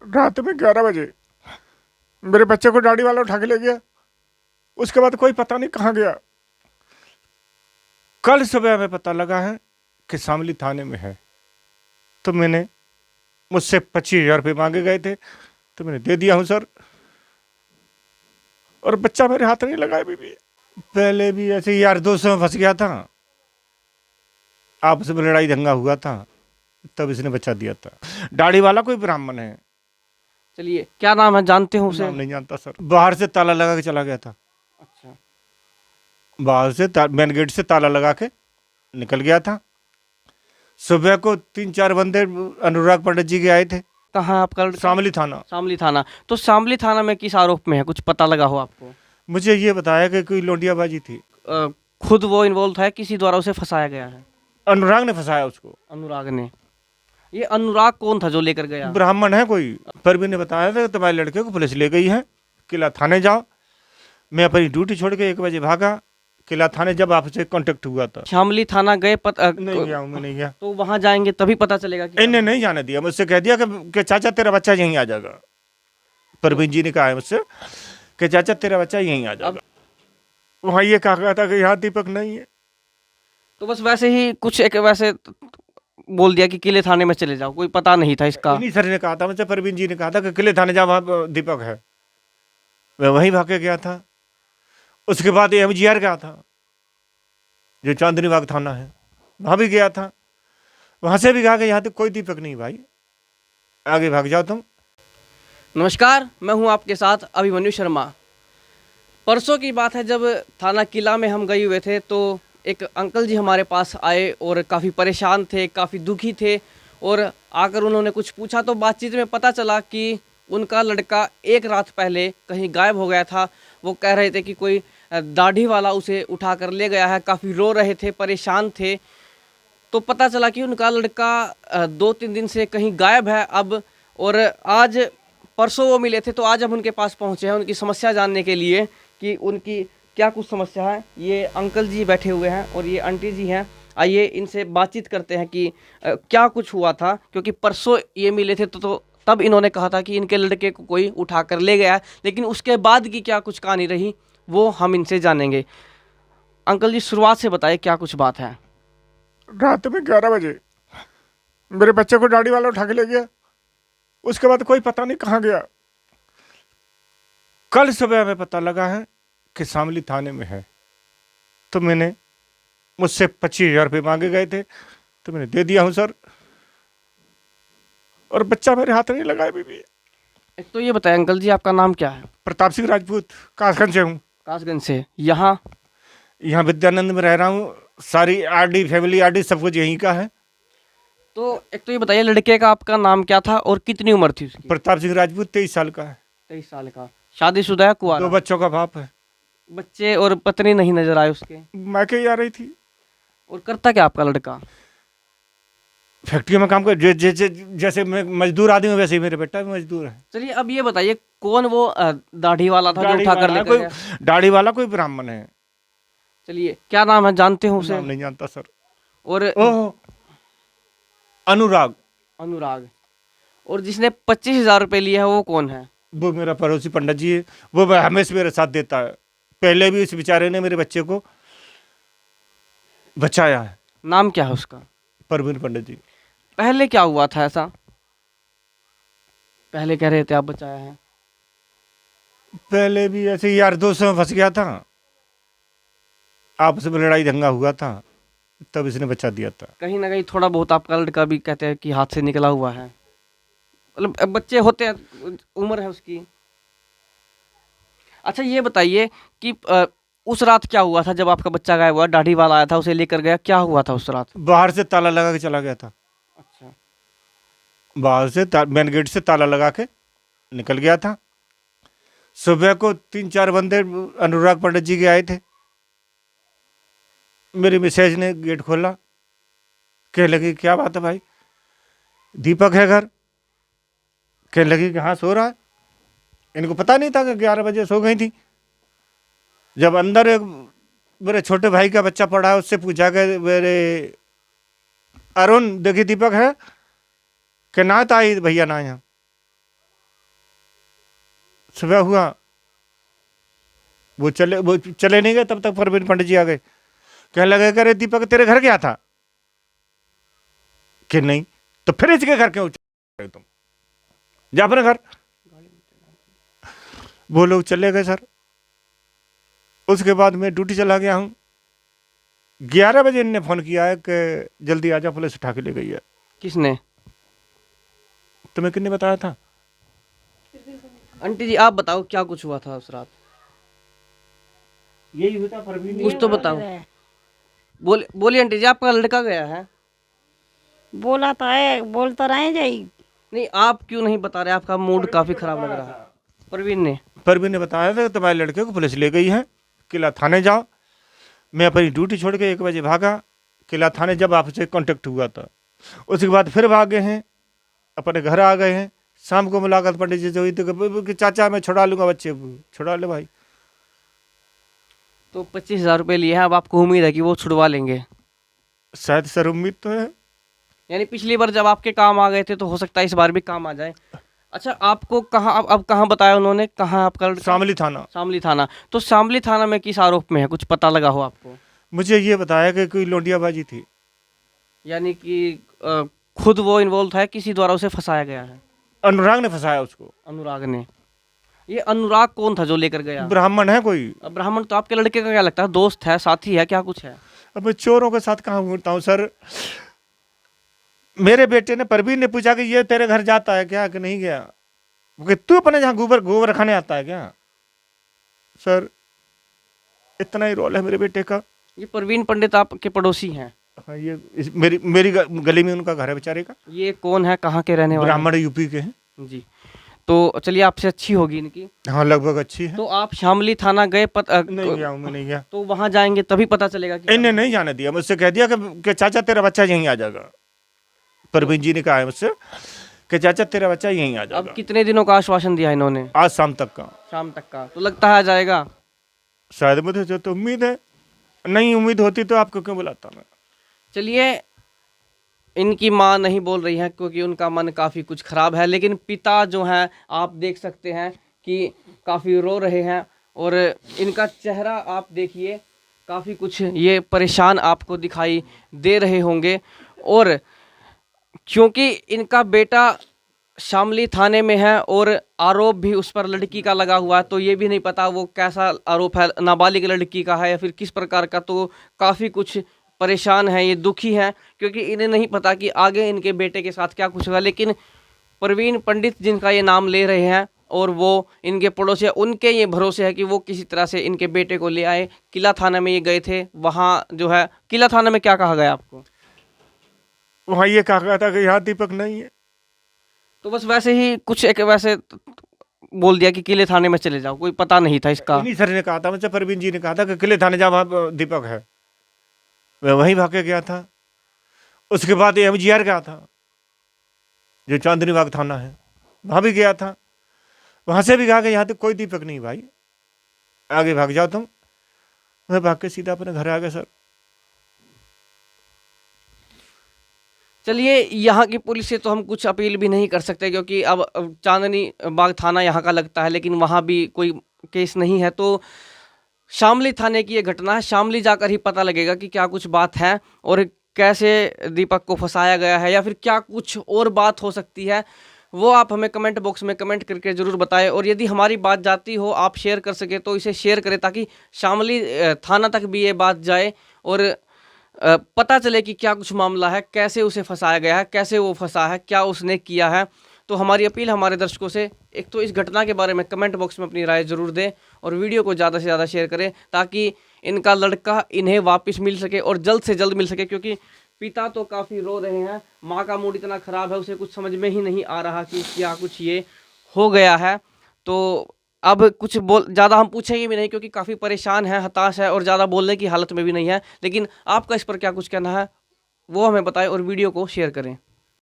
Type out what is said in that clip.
रात में 11 बजे मेरे बच्चे को गाड़ी वाला उठा के ले गया। उसके बाद कोई पता नहीं कहाँ गया। कल सुबह हमें पता लगा है कि शामली थाने में है। तो मैंने मुझसे 25,000 रुपये मांगे गए थे, तो मैंने दे दिया हूँ सर। और बच्चा मेरे हाथ नहीं लगा अभी भी। पहले भी ऐसे यार दोस्तों में फंस गया था, आपस में लड़ाई दंगा हुआ था, तब इसने बच्चा दिया था। दाढ़ी वाला कोई ब्राह्मण है। चलिए, क्या नाम है, जानते हो उसे? नाम नहीं जानता सर। बाहर से ताला लगा के चला गया था। अच्छा। बाहर से मेन गेट से ताला लगा के निकल गया था। सुबह को 3-4 बंदे अनुराग पंडित जी के आए थे। कहाँ है आपका लड़का? शामली थाना। शामली थाना। तो शामली थाना में किस आरोप में है, कुछ पता लगा हो आपको? मुझे ये बताया कि कोई लौंडियाबाजी थी। अ, खुद वो इन्वॉल्व था, किसी द्वारा उसे फंसाया गया है? अनुराग ने फंसाया उसको। अनुराग ने। ये अनुराग कौन था जो लेकर गया? ब्राह्मण है कोई। परवीन ने बताया था कि तुम्हारे लड़के को पुलिस ले गई है, किला थाने जाओ। मैं अपनी ड्यूटी छोड़ के 1 बजे भागा किला थाने, जब आपसे कांटेक्ट हुआ था। शामली थाना गए? नहीं गया हूँ, मैं नहीं गया। तो वहां जाएंगे तभी पता चलेगा कि इन्हें नहीं जाने दिया। मुझसे कह दिया कि चाचा तेरा बच्चा यहीं आ जाएगा। परवीन जी ने कहा है मुझसे कि चाचा तेरा बच्चा यहीं आ जाएगा। वहाँ ये कहा था कि यहाँ दीपक नहीं है। तो बस वैसे ही कुछ एक वैसे बोल दिया कि किले थाने में चले जाओ, कोई पता नहीं था इसका? इन्हीं सर ने कहा था मुझसे, परवीन जी ने कहा था कि किले थाने जा, वहाँ दीपक है। मैं वहीं भाग के गया था। उसके बाद एमजीआर गया था, जो चांदनी बाग थाना है, वहाँ भी गया था। वहाँ से भी कहा कि यहाँ तो कोई दीपक नहीं भाई, आगे भाग जाओ तुम। नमस्कार, मैं हूं आपके साथ अभिमन्यु शर्मा। परसों की बात है, जब थाना किला में हम गए हुए थे तो एक अंकल जी हमारे पास आए और काफ़ी परेशान थे, काफ़ी दुखी थे। और आकर उन्होंने कुछ पूछा तो बातचीत में पता चला कि उनका लड़का एक रात पहले कहीं गायब हो गया था। वो कह रहे थे कि कोई दाढ़ी वाला उसे उठा कर ले गया है। काफ़ी रो रहे थे, परेशान थे। तो पता चला कि उनका लड़का 2-3 दिन से कहीं गायब है अब। और आज परसों वो मिले थे, तो आज हम उनके पास पहुंचे हैं उनकी समस्या जानने के लिए कि उनकी क्या कुछ समस्या है। ये अंकल जी बैठे हुए हैं और ये आंटी जी हैं। आइए इनसे बातचीत करते हैं कि क्या कुछ हुआ था, क्योंकि परसों ये मिले थे तो तब इन्होंने कहा था कि इनके लड़के को कोई उठा कर ले गया है, लेकिन उसके बाद की क्या कुछ कहानी रही वो हम इनसे जानेंगे। अंकल जी, शुरुआत से बताइए क्या कुछ बात है। रात में 11 बजे मेरे बच्चे को गाड़ी वाला उठा के ले गया। उसके बाद कोई पता नहीं कहाँ गया। कल सुबह हमें पता लगा है कि शामली थाने में है। तो मैंने मुझसे 25,000 रुपये मांगे गए थे, तो मैंने दे दिया हूँ सर। और बच्चा मेरे हाथ नहीं लगा अभी भी। एक तो ये बताएं अंकल जी, आपका नाम क्या है? प्रताप सिंह राजपूत, कासगंज से हूँ। कासगंज से। यहाँ यहाँ विद्यानंद में रह रहा हूँ। सारी आरडी, फैमिली आरडी, सब कुछ यहीं का है। तो एक तो ये बताइए, लड़के का आपका नाम क्या था और कितनी उम्र थी उसकी? प्रताप सिंह राजपूत 23 साल का है। 23 साल का। शादीशुदा है, 2 कुंवारा? बच्चों का बाप है। बच्चे और पत्नी नहीं नजर आए उसके? मायके ही आ रही थी। और करता क्या आपका लड़का? फैक्ट्री में काम कर, जैसे मैं मजदूर आदमी हूँ वैसे ही मेरे बेटा भी मजदूर है। चलिए, अब ये बताइए कौन वो दाढ़ी वाला था जो दाढ़ी उठा कर वाला लेकर कोई, गया? दाढ़ी वाला कोई ब्राह्मण है। चलिए, क्या नाम है, जानते हो उसे? नाम नहीं जानता सर। और ओह, अनुराग। अनुराग। और जिसने 25,000 रुपये लिए है वो कौन है? वो मेरा पड़ोसी पंडित जी है। वो हमेशा मेरे साथ देता है। पहले भी इस बेचारे ने मेरे बच्चे को बचाया है। नाम क्या है उसका? परवीन पंडित जी। पहले क्या हुआ था ऐसा? पहले कह रहे थे आप बचाया है। पहले भी ऐसे यार दोस्तों में फंस गया था, आपस में लड़ाई दंगा हुआ था, तब इसने बचा दिया था। कहीं ना कहीं थोड़ा बहुत आपका लड़का भी कहते हैं कि हाथ से निकला हुआ है, मतलब अब बच्चे होते हैं, उम्र है उसकी। अच्छा, ये बताइए कि उस रात क्या हुआ था जब आपका बच्चा गायब हुआ? दाढ़ी वाला आया था, उसे लेकर गया, क्या हुआ था उस रात? बाहर से ताला लगा के चला गया था। अच्छा। बाहर से मेन गेट से ताला लगा के निकल गया था। सुबह को 3-4 बंदे अनुराग पंडित जी के आए थे। मेरी मिसेज ने गेट खोला, कहने लगी क्या बात है भाई, दीपक है घर? कहने लगी कि हाँ सो रहा है। इनको पता नहीं था कि 11 बजे सो गई थी। जब अंदर एक मेरे छोटे भाई का बच्चा पड़ा है, उससे पूछा कि मेरे अरुण देखी दीपक है? कि ना ताई भैया ना यहाँ। सुबह हुआ, वो चले नहीं गए, तब तक परवीन पंडित जी आ गए। कहने लगे कि अरे दीपक तेरे घर गया था कि नहीं, तो फिर इसके घर क्यों चले तुम, जा अपने घर। वो लोग चले गए सर। उसके बाद मैं ड्यूटी चला गया हूँ। 11 बजे इनने फोन किया है कि जल्दी आजा, पुलिस उठा के ले गई है। किसने? तुम्हें किसने बताया था? आंटी जी आप बताओ क्या कुछ हुआ था उस रात, यही हुआ था परवीन। कुछ तो बताओ। बोलिए आंटी जी, आपका लड़का गया है। बोला तो है, बोल तो रहे जाई। नहीं आप क्यों नहीं बता रहे, आपका मूड काफी खराब लग रहा है। परवीन ने बताया था कि तुम्हारे लड़के को पुलिस ले गई है, किला थाने जाओ। मैं अपनी ड्यूटी छोड़ के 1 बजे भागा किला थाने, जब आपसे कांटेक्ट हुआ था। उसके बाद फिर भागे हैं, अपने घर आ गए हैं। शाम को मुलाकात पंडित जी से हुई थी कि चाचा मैं छुड़ा लूंगा बच्चे को। छुड़ा ले भाई। तो 25,000 रुपये लिए हैं, अब आपको उम्मीद है कि वो छुड़वा लेंगे? शायद सर, उम्मीद तो है। यानी पिछली बार जब आपके काम आ गए थे तो हो सकता है इस बार भी काम आ जाए। अच्छा आपको कहाँ, अब कहाँ बताया उन्होंने, कहाँ आपका लड़का? शामली थाना। शामली थाना। तो शामली थाना में किस आरोप में है, कुछ पता लगा हो आपको? मुझे ये बताया कि कोई लौंडियाबाजी थी। यानी कि खुद वो इन्वॉल्व था, किसी द्वारा उसे फंसाया गया है? अनुराग ने फंसाया उसको। अनुराग ने? ये अनुराग कौन था जो लेकर गया? ब्राह्मण है कोई। अब ब्राह्मण तो आपके लड़के का क्या लगता है, दोस्त है, साथी है, क्या कुछ है? अब मैं चोरों के साथ कहाँ घूमता हूँ सर। मेरे बेटे ने, परवीन ने पूछा कि ये तेरे घर जाता है क्या कि नहीं गया। कि तू अपने जहाँ गोबर खाने आता है क्या। सर इतना ही रोल है मेरे बेटे का। ये परवीन पंडित आपके पड़ोसी हैं? हाँ, ये मेरी गली में उनका घर है बेचारे का। ये कौन है, कहाँ के रहने वाले? ब्राह्मण, यूपी के हैं जी। तो चलिए आपसे अच्छी होगी इनकी। हाँ लगभग अच्छी है। तो आप शामली थाना गए? नहीं गया हूँ मैं, नहीं गया। तो वहां जाएंगे तभी पता चलेगा कि इन्हें नहीं जाने दिया। मुझसे कह दिया कि चाचा तेरा बच्चा यहीं आ जाएगा। परवीन जी ने कहा है मुझसे कि चाचा तेरा बच्चा यहीं आ अब जाएगा। कितने दिनों का आश्वासन दिया इन्होंने? आज शाम तक का। शाम तक का? तो लगता है आ जाएगा शायद, मुझे तो उम्मीद है। नहीं उम्मीद होती तो आपको क्यों बुलाता मैं। चलिए इनकी माँ नहीं बोल रही है क्योंकि उनका मन काफ़ी कुछ ख़राब है, लेकिन पिता जो हैं आप देख सकते हैं कि काफ़ी रो रहे हैं और इनका चेहरा आप देखिए, काफ़ी कुछ ये परेशान आपको दिखाई दे रहे होंगे। और क्योंकि इनका बेटा शामली थाने में है और आरोप भी उस पर लड़की का लगा हुआ है, तो ये भी नहीं पता वो कैसा आरोप है, नाबालिग लड़की का है या फिर किस प्रकार का। तो काफ़ी कुछ परेशान है, ये दुखी हैं क्योंकि इन्हें नहीं पता कि आगे इनके बेटे के साथ क्या कुछ होगा। लेकिन परवीन पंडित जिनका ये नाम ले रहे हैं और वो इनके पड़ोसी, उनके ये भरोसे है कि वो किसी तरह से इनके बेटे को ले आए। किला थाना में ये गए थे, वहाँ जो है किला थाना में क्या कहा गया आपको? वहाँ ये कहा गया था कि यहाँ दीपक नहीं है। तो बस वैसे ही कुछ एक वैसे बोल दिया कि किले थाने में चले जाओ, कोई पता नहीं था इसका? इन्हीं सर ने कहा था मुझसे, परवीन जी ने कहा था कि किले थाने जा, वहाँ दीपक है। मैं वहीं भाग गया था। उसके बाद MGR गया था, जो चांदनी बाग थाना है, वहाँ भी गया था। वहाँ से भी कहा कि यहाँ तो कोई दीपक नहीं भाई, आगे भाग जाओ तुम। मैं भाग के सीधा अपने घर आ गया सर। चलिए यहाँ की पुलिस से तो हम कुछ अपील भी नहीं कर सकते क्योंकि अब चांदनी बाग थाना यहाँ का लगता है, लेकिन वहाँ भी कोई केस नहीं है। तो शामली थाने की ये घटना है, शामली जाकर ही पता लगेगा कि क्या कुछ बात है और कैसे दीपक को फंसाया गया है या फिर क्या कुछ और बात हो सकती है। वो आप हमें कमेंट बॉक्स में कमेंट करके ज़रूर बताएं। और यदि हमारी बात जाती हो, आप शेयर कर सके तो इसे शेयर करें ताकि शामली थाना तक भी ये बात जाए और पता चले कि क्या कुछ मामला है, कैसे उसे फंसाया गया है, कैसे वो फंसा है, क्या उसने किया है। तो हमारी अपील हमारे दर्शकों से, एक तो इस घटना के बारे में कमेंट बॉक्स में अपनी राय ज़रूर दें और वीडियो को ज़्यादा से ज़्यादा शेयर करें ताकि इनका लड़का इन्हें वापस मिल सके और जल्द से जल्द मिल सके। क्योंकि पिता तो काफ़ी रो रहे हैं, माँ का मूड इतना ख़राब है, उसे कुछ समझ में ही नहीं आ रहा कि क्या कुछ ये हो गया है। तो अब कुछ ज़्यादा हम पूछेंगे भी नहीं क्योंकि काफ़ी परेशान है, हताश है और ज़्यादा बोलने की हालत में भी नहीं है। लेकिन आपका इस पर क्या कुछ कहना है वो हमें बताएं और वीडियो को शेयर करें।